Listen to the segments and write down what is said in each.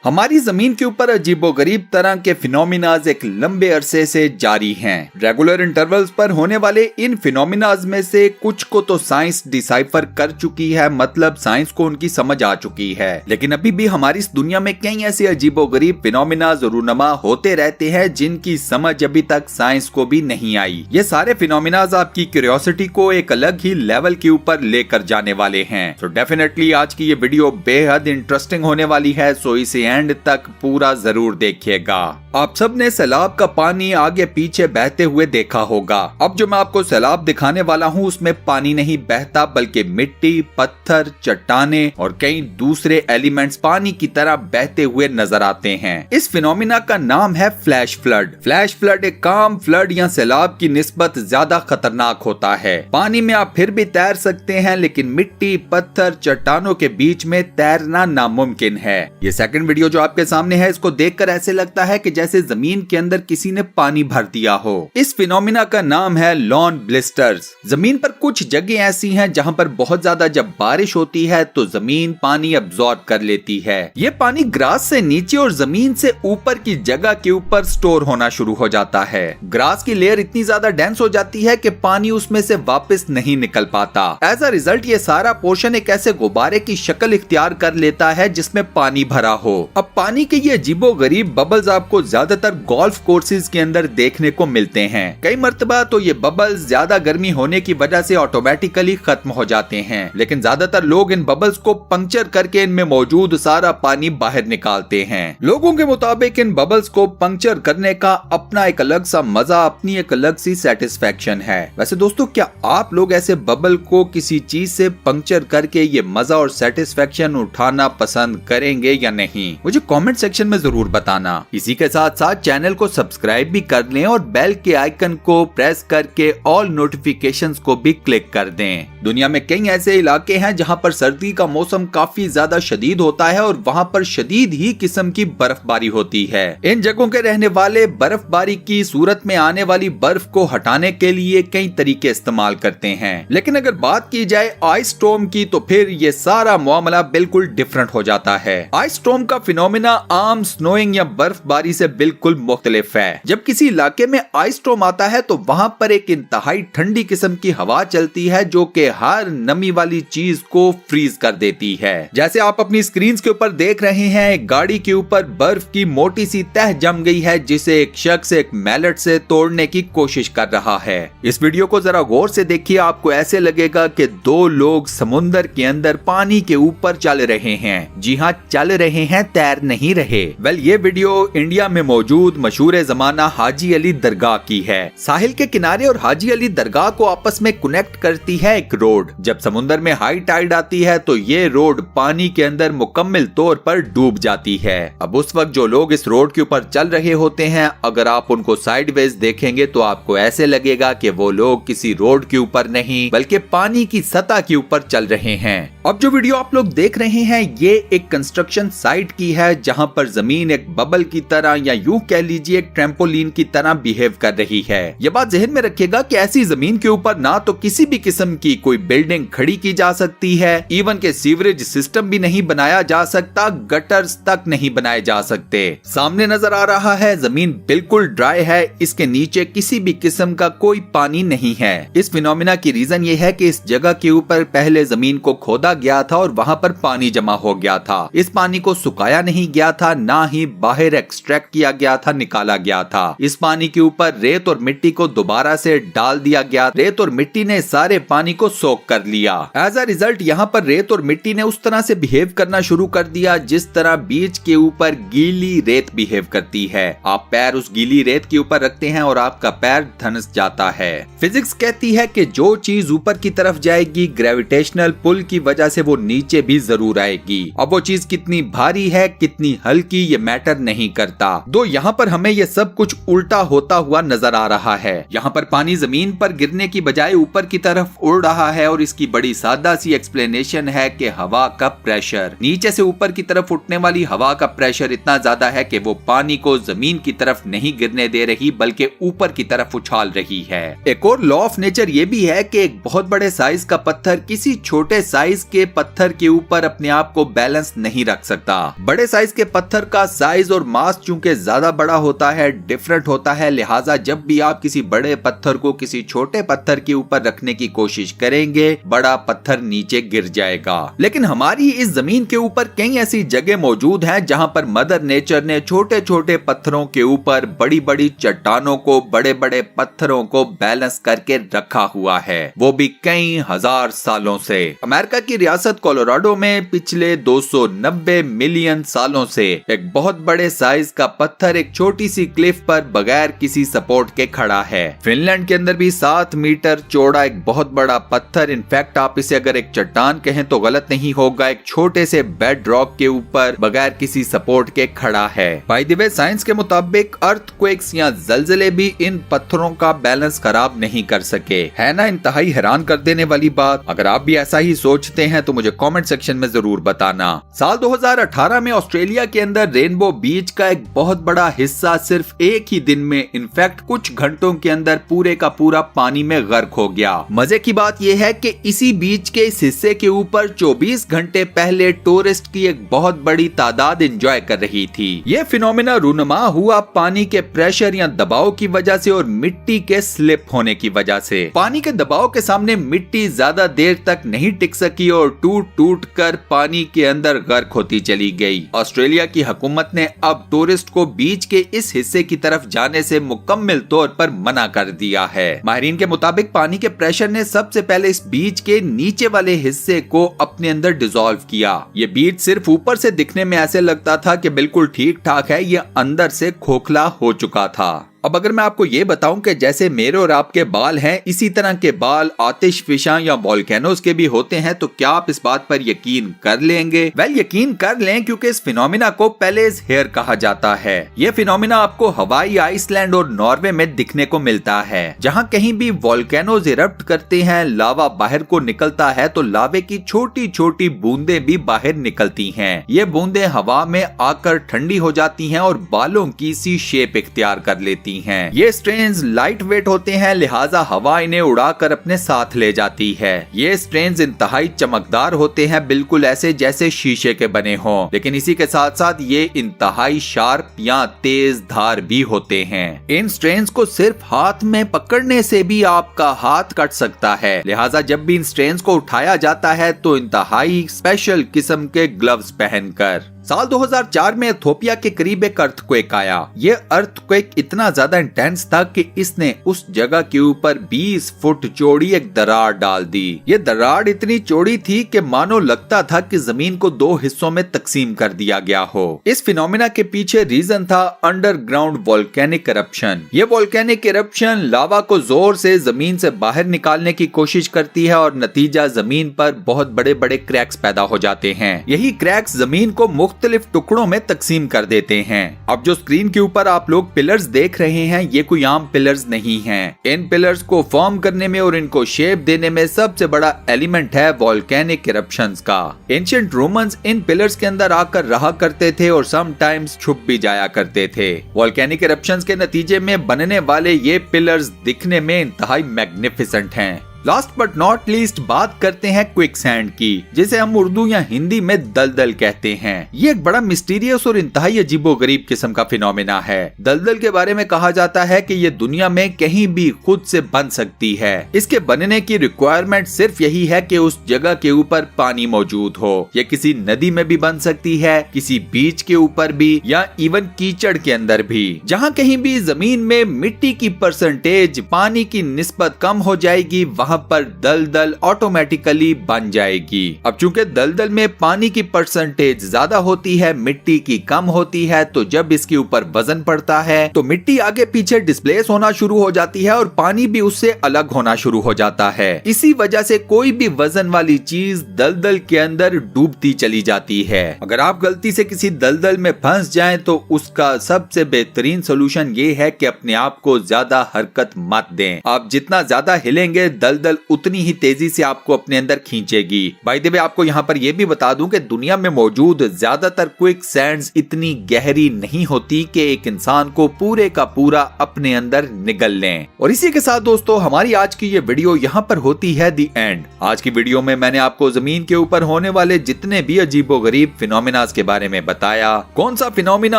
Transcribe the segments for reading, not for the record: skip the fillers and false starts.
हमारी जमीन के ऊपर अजीबोगरीब तरह के फिनोमिनाज एक लंबे अरसे से जारी हैं। रेगुलर इंटरवल्स पर होने वाले इन फिनोमिनाज में से कुछ को तो साइंस डिसाइफर कर चुकी है, मतलब साइंस को उनकी समझ आ चुकी है, लेकिन अभी भी हमारी इस दुनिया में कई ऐसे अजीबोगरीब फिनोमिनाज रूनुमा होते रहते हैं जिनकी समझ अभी तक साइंस को भी नहीं आई। ये सारे फिनोमिनाज आपकी क्यूरियोसिटी को एक अलग ही लेवल के ऊपर लेकर जाने वाले हैं। तो डेफिनेटली आज की ये वीडियो बेहद इंटरेस्टिंग होने वाली है, सो इसे एंड तक पूरा जरूर देखिएगा। आप सब ने सैलाब का पानी आगे पीछे बहते हुए देखा होगा। अब जो मैं आपको सैलाब दिखाने वाला हूँ उसमें पानी नहीं बहता, बल्कि मिट्टी, पत्थर, चट्टाने और कई दूसरे एलिमेंट्स पानी की तरह बहते हुए नजर आते हैं। इस फिनोमिना का नाम है फ्लैश फ्लड। फ्लैश फ्लड एक आम फ्लड या सैलाब की निस्बत ज्यादा खतरनाक होता है। पानी में आप फिर भी तैर सकते हैं, लेकिन मिट्टी, पत्थर, चट्टानों के बीच में तैरना नामुमकिन है। ये सेकंड वीडियो जो आपके सामने है, इसको देखकर ऐसे लगता है कि जैसे जमीन के अंदर किसी ने पानी भर दिया हो। इस फिनोमिना का नाम है लॉन ब्लिस्टर्स। जमीन पर कुछ जगह ऐसी हैं जहां पर बहुत ज्यादा जब बारिश होती है तो जमीन पानी अब्सॉर्ब कर लेती है। ये पानी ग्रास से नीचे और जमीन से ऊपर की जगह के ऊपर स्टोर होना शुरू हो जाता है। ग्रास की लेयर इतनी ज्यादा डेंस हो जाती है कि पानी उसमें से वापस नहीं निकल पाता। एज अ रिजल्ट ये सारा पोर्शन एक ऐसे गुब्बारे की शक्ल इख्तियार कर लेता है जिसमें पानी भरा हो। अब पानी के ये अजीबोगरीब बबल्स आपको ज्यादातर गोल्फ कोर्सेज के अंदर देखने को मिलते हैं। कई मर्तबा तो ये बबल्स ज्यादा गर्मी होने की वजह से ऑटोमेटिकली खत्म हो जाते हैं, लेकिन ज्यादातर लोग इन बबल्स को पंक्चर करके इनमें मौजूद सारा पानी बाहर निकालते हैं। लोगों के मुताबिक इन बबल्स को पंक्चर करने का अपना एक अलग सा मजा, अपनी एक अलग सी सेटिस्फेक्शन है। वैसे दोस्तों, क्या आप लोग ऐसे बबल को किसी चीज से पंक्चर करके ये मजा और सेटिस्फेक्शन उठाना पसंद करेंगे या नहीं? मुझे कमेंट सेक्शन में जरूर बताना। इसी के साथ साथ चैनल को सब्सक्राइब भी कर लें और बेल के आइकन को प्रेस करके ऑल नोटिफिकेशंस को भी क्लिक कर दें। दुनिया में कई ऐसे इलाके हैं जहां पर सर्दी का मौसम काफी ज्यादा शदीद होता है और वहां पर शदीद ही किस्म की बर्फबारी होती है। इन जगहों के रहने वाले बर्फबारी की सूरत में आने वाली बर्फ को हटाने के लिए कई तरीके इस्तेमाल करते हैं, लेकिन अगर बात की जाए आइस स्टॉर्म की तो फिर ये सारा मामला बिल्कुल डिफरेंट हो जाता है। आइस स्टॉर्म का फिनोमिना आम स्नोइंग या बर्फबारी से बिल्कुल मुख्तलिफ है। जब किसी इलाके में आइस स्टॉर्म आता है तो वहां पर एक इंतहाई ठंडी किस्म की हवा चलती है जो कि हर नमी वाली चीज को फ्रीज कर देती है। जैसे आप अपनी स्क्रीन के ऊपर देख रहे हैं, एक गाड़ी के ऊपर बर्फ की मोटी सी तह जम गई है जिसे एक शख्स एक मैलेट से तोड़ने की कोशिश कर रहा है। इस वीडियो को जरा गौर से देखिए, आपको ऐसे लगेगा कि दो लोग समुंदर के अंदर पानी के ऊपर चल रहे हैं। जी हाँ, चल रहे हैं, तैर नहीं रहे। वेल, ये वीडियो इंडिया में मौजूद मशहूर जमाना हाजी अली दरगाह की है। साहिल के किनारे और हाजी अली दरगाह को आपस में कनेक्ट करती है एक रोड। जब समुंदर में हाई टाइड आती है तो ये रोड पानी के अंदर मुकम्मल तौर पर डूब जाती है। अब उस वक्त जो लोग इस रोड के ऊपर चल रहे होते हैं, अगर आप उनको साइडवेज देखेंगे तो आपको ऐसे लगेगा कि वो लोग किसी रोड के ऊपर नहीं बल्कि पानी की सतह के ऊपर चल रहे हैं। अब जो वीडियो आप लोग देख रहे हैं ये एक कंस्ट्रक्शन साइट की है जहां पर जमीन एक बबल की तरह या यूं कह लीजिए एक ट्रैम्पोलिन की तरह बिहेव कर रही है। ये बात ज़हन में रखिएगा कि ऐसी जमीन के ऊपर ना तो किसी भी किस्म की कोई बिल्डिंग खड़ी की जा सकती है, इवन के सीवरेज सिस्टम भी नहीं बनाया जा सकता, गटर्स तक नहीं बनाए जा सकते। सामने नजर आ रहा है जमीन बिल्कुल ड्राई है, इसके नीचे किसी भी किस्म का कोई पानी नहीं है। इस फिनोमिना की रीजन ये है कि इस जगह के ऊपर पहले जमीन को खोदा गया था और वहां पर पानी जमा हो गया था। इस पानी को सुखाया नहीं गया था, ना ही बाहर एक्सट्रैक्ट किया गया था, निकाला गया था। इस पानी के ऊपर रेत और मिट्टी को दोबारा से डाल दिया गया। रेत और मिट्टी ने सारे पानी को सोख कर लिया। एज अ रिजल्ट यहाँ पर रेत और मिट्टी ने उस तरह से बिहेव करना शुरू कर दिया जिस तरह बीच के ऊपर गीली रेत बिहेव करती है। आप पैर उस गीली रेत के ऊपर रखते हैं और आपका पैर धंस जाता है। फिजिक्स कहती है कि जो चीज ऊपर की तरफ जाएगी, ग्रेविटेशनल पुल की वजह से वो नीचे भी जरूर आएगी। अब वो चीज कितनी भारी है, कितनी हल्की, ये मैटर नहीं करता। दो यहाँ पर हमें ये सब कुछ उल्टा होता हुआ नजर आ रहा है। यहाँ पर पानी जमीन पर गिरने की बजाय ऊपर की तरफ उड़ रहा है और इसकी बड़ी सादा सी एक्सप्लेनेशन है कि हवा का प्रेशर। नीचे से ऊपर की तरफ उठने वाली हवा का प्रेशर इतना ज्यादा है कि वो पानी को जमीन की तरफ नहीं गिरने दे रही बल्कि ऊपर की तरफ उछाल रही है। एक और लॉ ऑफ नेचर ये भी है कि एक बहुत बड़े साइज का पत्थर किसी छोटे साइज के पत्थर के ऊपर अपने आप को बैलेंस नहीं रख सकता, बड़े साइज के पत्थर का साइज और मास चूंकि ज्यादा बड़ा होता है, डिफरेंट होता है, लिहाजा जब भी आप किसी बड़े पत्थर को किसी छोटे पत्थर के ऊपर रखने की कोशिश करेंगे, बड़ा पत्थर नीचे गिर जाएगा। लेकिन हमारी इस जमीन के ऊपर कई ऐसी जगह मौजूद हैं जहां पर मदर नेचर ने छोटे छोटे पत्थरों के ऊपर बड़ी बड़ी चट्टानों को, बड़े बड़े पत्थरों को बैलेंस करके रखा हुआ है, वो भी कई हजार सालों से। अमेरिका की रियासत कोलोराडो में पिछले 290 मिलियन सालों से एक बहुत बड़े साइज का पत्थर एक छोटी सी क्लिफ पर बगैर किसी सपोर्ट के खड़ा है। फिनलैंड के अंदर भी 7 मीटर चौड़ा एक बहुत बड़ा पत्थर, इनफैक्ट आप इसे अगर एक चट्टान कहें तो गलत नहीं होगा, एक छोटे से बेड रॉक के ऊपर बगैर किसी सपोर्ट के खड़ा है। बाय द वे, साइंस के मुताबिक अर्थक्वेक्स या जलजले भी इन पत्थरों का बैलेंस खराब नहीं कर सके। है ना इंतहाई हैरान कर देने वाली बात। अगर आप भी ऐसा ही सोचते हैं तो मुझे कमेंट सेक्शन में जरूर बताना। साल 2018 में ऑस्ट्रेलिया के अंदर रेनबो बीच का एक बहुत बड़ा हिस्सा सिर्फ एक ही दिन में, इनफैक्ट कुछ घंटों के अंदर पूरे का पूरा पानी में गर्क हो गया। मजे की बात यह है कि इसी बीच के इस हिस्से के ऊपर 24 घंटे पहले टूरिस्ट की एक बहुत बड़ी तादाद एंजॉय कर रही थी। ये फिनोमिना रूनुमा हुआ पानी के प्रेशर या दबाव की वजह से और मिट्टी के स्लिप होने की वजह से। पानी के दबाव के सामने मिट्टी ज्यादा देर तक नहीं टिक सकी और टूट टूट कर पानी के अंदर गर्क होती चली गई। ऑस्ट्रेलिया की हुकूमत ने अब टूरिस्ट को बीच के इस हिस्से की तरफ जाने से मुकम्मल तौर पर मना कर दिया है। माहिरीन के मुताबिक पानी के प्रेशर ने सबसे पहले इस बीच के नीचे वाले हिस्से को अपने अंदर डिसॉल्व किया। ये बीच सिर्फ ऊपर से दिखने में ऐसे लगता था कि बिल्कुल ठीक ठाक है, ये अंदर से खोखला हो चुका था। अब अगर मैं आपको ये बताऊं कि जैसे मेरे और आपके बाल हैं, इसी तरह के बाल आतिशफिशा या वोल्केनोज के भी होते हैं, तो क्या आप इस बात पर यकीन कर लेंगे? वेल, यकीन कर लें, क्योंकि इस फिनोमिना को पैलेस हेयर कहा जाता है। ये फिनोमिना आपको हवाई, आइसलैंड और नॉर्वे में दिखने को मिलता है। जहाँ कहीं भी वोल्केनोज इरप्ट करते हैं, लावा बाहर को निकलता है, तो लावे की छोटी छोटी बूंदे भी बाहर निकलती हैं। ये बूंदे हवा में आकर ठंडी हो जाती हैं और बालों की सी शेप इख्तियार कर लेती हैं। ये स्ट्रेन्स लाइट वेट होते हैं, लिहाजा हवा इन्हें उड़ाकर अपने साथ ले जाती है। ये स्ट्रेन्स इंतहाई चमकदार होते हैं, बिल्कुल ऐसे जैसे शीशे के बने हों, लेकिन इसी के साथ साथ ये इंतहाई शार्प या तेज धार भी होते हैं। इन स्ट्रेन्स को सिर्फ हाथ में पकड़ने से भी आपका हाथ कट सकता है, लिहाजा जब भी इन स्ट्रेन्स को उठाया जाता है तो इंतहाई स्पेशल किस्म के ग्लव्स पहनकर। साल 2004 में इथोपिया के करीब एक अर्थक्वेक आया। ये अर्थक्वेक इतना ज्यादा इंटेंस था कि इसने उस जगह के ऊपर 20 फुट चौड़ी एक दरार डाल दी। ये दरार इतनी चौड़ी थी कि मानो लगता था कि जमीन को 2 हिस्सों में तकसीम कर दिया गया हो। इस फिनोमिना के पीछे रीजन था अंडरग्राउंड वोल्केनिक इरप्शन। ये वोल्केनिक इरप्शन लावा को जोर से जमीन से बाहर निकालने की कोशिश करती है और नतीजा जमीन पर बहुत बड़े बड़े क्रैक्स पैदा हो जाते हैं। यही क्रैक्स जमीन को मुख्तलिफ टुकड़ों में तकसीम कर देते हैं। अब जो स्क्रीन के ऊपर आप लोग पिलर्स देख रहे हैं, ये कोई आम पिलर्स नहीं हैं। इन पिलर्स को फॉर्म करने में और इनको शेप देने में सबसे बड़ा एलिमेंट है वोल्केनिक इरप्शंस का। एंशिएंट रोमन्स इन पिलर्स के अंदर आकर रहा करते थे और समटाइम्स छुप भी जाया करते थे। वोल्केनिक इरप्शंस के नतीजे में बनने वाले ये पिलर्स दिखने में इंतहाई मैग्निफिसेंट हैं। लास्ट बट नॉट लीस्ट बात करते हैं क्विकसैंड की, जिसे हम उर्दू या हिंदी में दलदल कहते हैं। ये एक बड़ा मिस्टीरियस और इंतहाई अजीबोगरीब किस्म का फिनोमिना है। दलदल के बारे में कहा जाता है कि ये दुनिया में कहीं भी खुद से बन सकती है। इसके बनने की रिक्वायरमेंट सिर्फ यही है कि उस जगह के ऊपर पानी मौजूद हो। ये किसी नदी में भी बन सकती है, किसी बीच के ऊपर भी, या इवन कीचड़ के अंदर भी। जहाँ कहीं भी जमीन में मिट्टी की परसेंटेज पानी की निस्बत कम हो जाएगी, वहाँ पर दलदल ऑटोमेटिकली बन जाएगी। अब चूंकि दलदल में पानी की परसेंटेज ज्यादा होती है, मिट्टी की कम होती है, तो जब इसके ऊपर वजन पड़ता है तो मिट्टी आगे पीछे डिस्प्लेस होना शुरू हो जाती है और पानी भी उससे अलग होना शुरू हो जाता है। इसी वजह से कोई भी वजन वाली चीज दलदल के अंदर डूबती चली जाती है। अगर आप गलती से किसी दलदल में फंस जाएं तो उसका सबसे बेहतरीन सोल्यूशन ये है कि अपने आप को ज्यादा हरकत मत दें। आप जितना ज्यादा हिलेंगे, दलदल दलदल उतनी ही तेजी से आपको अपने अंदर खींचेगी। बाय द वे आपको यहाँ पर यह भी बता दूं कि दुनिया में मौजूद ज्यादातर क्विक सैंड्स इतनी गहरी नहीं होती कि एक इंसान को पूरे का पूरा अपने अंदर निगल लें। और इसी के साथ दोस्तों हमारी आज की ये वीडियो यहाँ पर होती है दी एंड। आज की वीडियो में मैंने आपको जमीन के ऊपर होने वाले जितने भी अजीबोगरीब फिनोमिनास के बारे में बताया। कौन सा फिनोमिना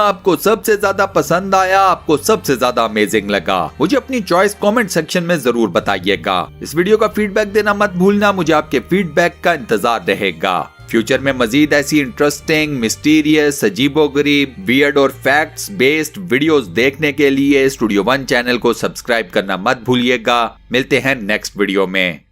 आपको सबसे ज्यादा पसंद आया, आपको सबसे ज्यादा अमेजिंग लगा, मुझे अपनी चॉइस कमेंट सेक्शन में जरूर बताइएगा। इस वीडियो का फीडबैक देना मत भूलना, मुझे आपके फीडबैक का इंतजार रहेगा। फ्यूचर में मजीद ऐसी इंटरेस्टिंग, मिस्टीरियस, अजीबोगरीब, वियर्ड और फैक्ट्स बेस्ड वीडियोस देखने के लिए स्टूडियो वन चैनल को सब्सक्राइब करना मत भूलिएगा। मिलते हैं नेक्स्ट वीडियो में।